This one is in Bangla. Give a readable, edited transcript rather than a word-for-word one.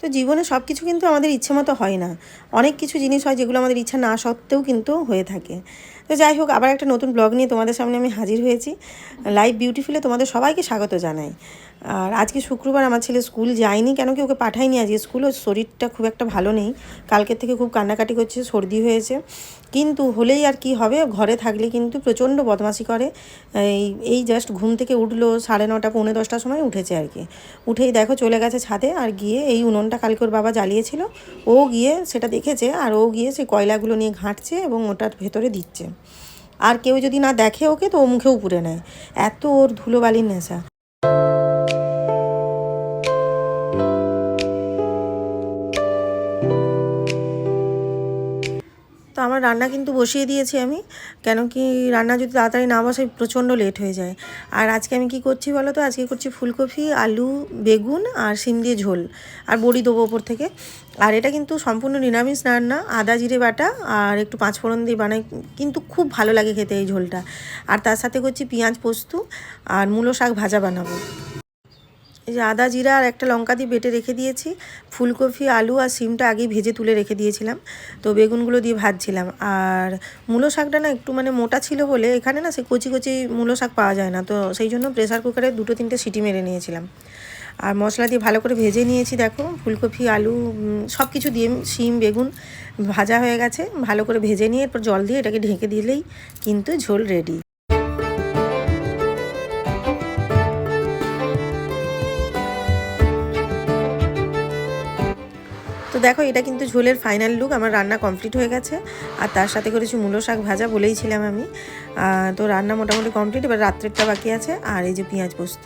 তো জীবনে সব কিছু কিন্তু আমাদের ইচ্ছে মতো হয় না, অনেক কিছু জিনিস হয় যেগুলো আমাদের ইচ্ছা না সত্ত্বেও কিন্তু হয়ে থাকে। তো যাই হোক, আবার একটা নতুন ব্লগ নিয়ে তোমাদের সামনে আমি হাজির হয়েছি। লাইফ বিউটিফুলে তোমাদের সবাইকে স্বাগত জানাই। আর আজকে শুক্রবার, আমার ছেলে স্কুল যায়নি, কেন কি ওকে পাঠাইনি আজকে স্কুল, ওর শরীরটা খুব একটা ভালো নেই, কালকের থেকে খুব কান্নাকাটি করছে, সর্দি হয়েছে। কিন্তু হলেই আর কি হবে, ঘরে থাকলে কিন্তু প্রচণ্ড বদমাশি করে। এই জাস্ট ঘুম থেকে উঠলো 9:30 পৌনে 10টার সময় উঠেছে আর কি। উঠেই দেখো চলে গেছে ছাদে, আর গিয়ে এই উনুনটা কালকে ওর বাবা জ্বালিয়েছিল, ও গিয়ে সেটা দেখেছে, আর ও গিয়ে সেই কয়লাগুলো নিয়ে ঘাঁটছে এবং ওটার ভেতরে দিচ্ছে। আর কেউ যদি না দেখে ওকে, তো ও মুখেও পুড়ে নেয়, এত ওর ধুলোবালির নেশা। তো আমার রান্না কিন্তু বসিয়ে দিয়েছি আমি, কেন কি রান্না যদি তাড়াতাড়ি না বসাই প্রচণ্ড লেট হয়ে যায়। আর আজকে আমি কি করছি বলো তো, আজকে করছি ফুলকপি, আলু, বেগুন আর শিম দিয়ে ঝোল, আর বড়ি দেবো ওপর থেকে। আর এটা কিন্তু সম্পূর্ণ নিরামিষ রান্না, আদা জিরে বাটা আর একটু পাঁচফোড়ন দিয়ে বানাই, কিন্তু খুব ভালো লাগে খেতে এই ঝোলটা। আর তার সাথে করছি পেঁয়াজ পোস্ত আর মূলো শাক ভাজা বানাবো। এই যে আদা জিরা আর একটা লঙ্কা দিয়ে বেটে রেখে দিয়েছি। ফুলকপি, আলু আর শিমটা আগেই ভেজে তুলে রেখে দিয়েছিলাম, তো বেগুনগুলো দিয়ে ভাজছিলাম। আর মূলো শাকটা না একটু মানে মোটা ছিল বলে এখানে না সে কচি কচি মূলো শাক পাওয়া যায় না, তো সেই জন্য প্রেসার কুকারে 2-3টে সিটি মেরে নিয়েছিলাম। আর মশলা দিয়ে ভালো করে ভেজে নিয়েছি, দেখো ফুলকপি, আলু সব কিছু দিয়ে, শিম, বেগুন ভাজা হয়ে গেছে। ভালো করে ভেজে নিয়ে এরপর জল দিয়ে এটাকে ঢেকে দিলেই কিন্তু ঝোল রেডি। তো দেখো, এটা কিন্তু ঝোলের ফাইনাল লুক, আমার রান্না কমপ্লিট হয়ে গেছে। আর তার সাথে করেছি মূলো শাক ভাজা, বলেইছিলাম আমি। তো রান্না মোটামুটি কমপ্লিট, এবার রাত্রেরটা বাকি আছে। আর এই যে পেঁয়াজ পোস্ত,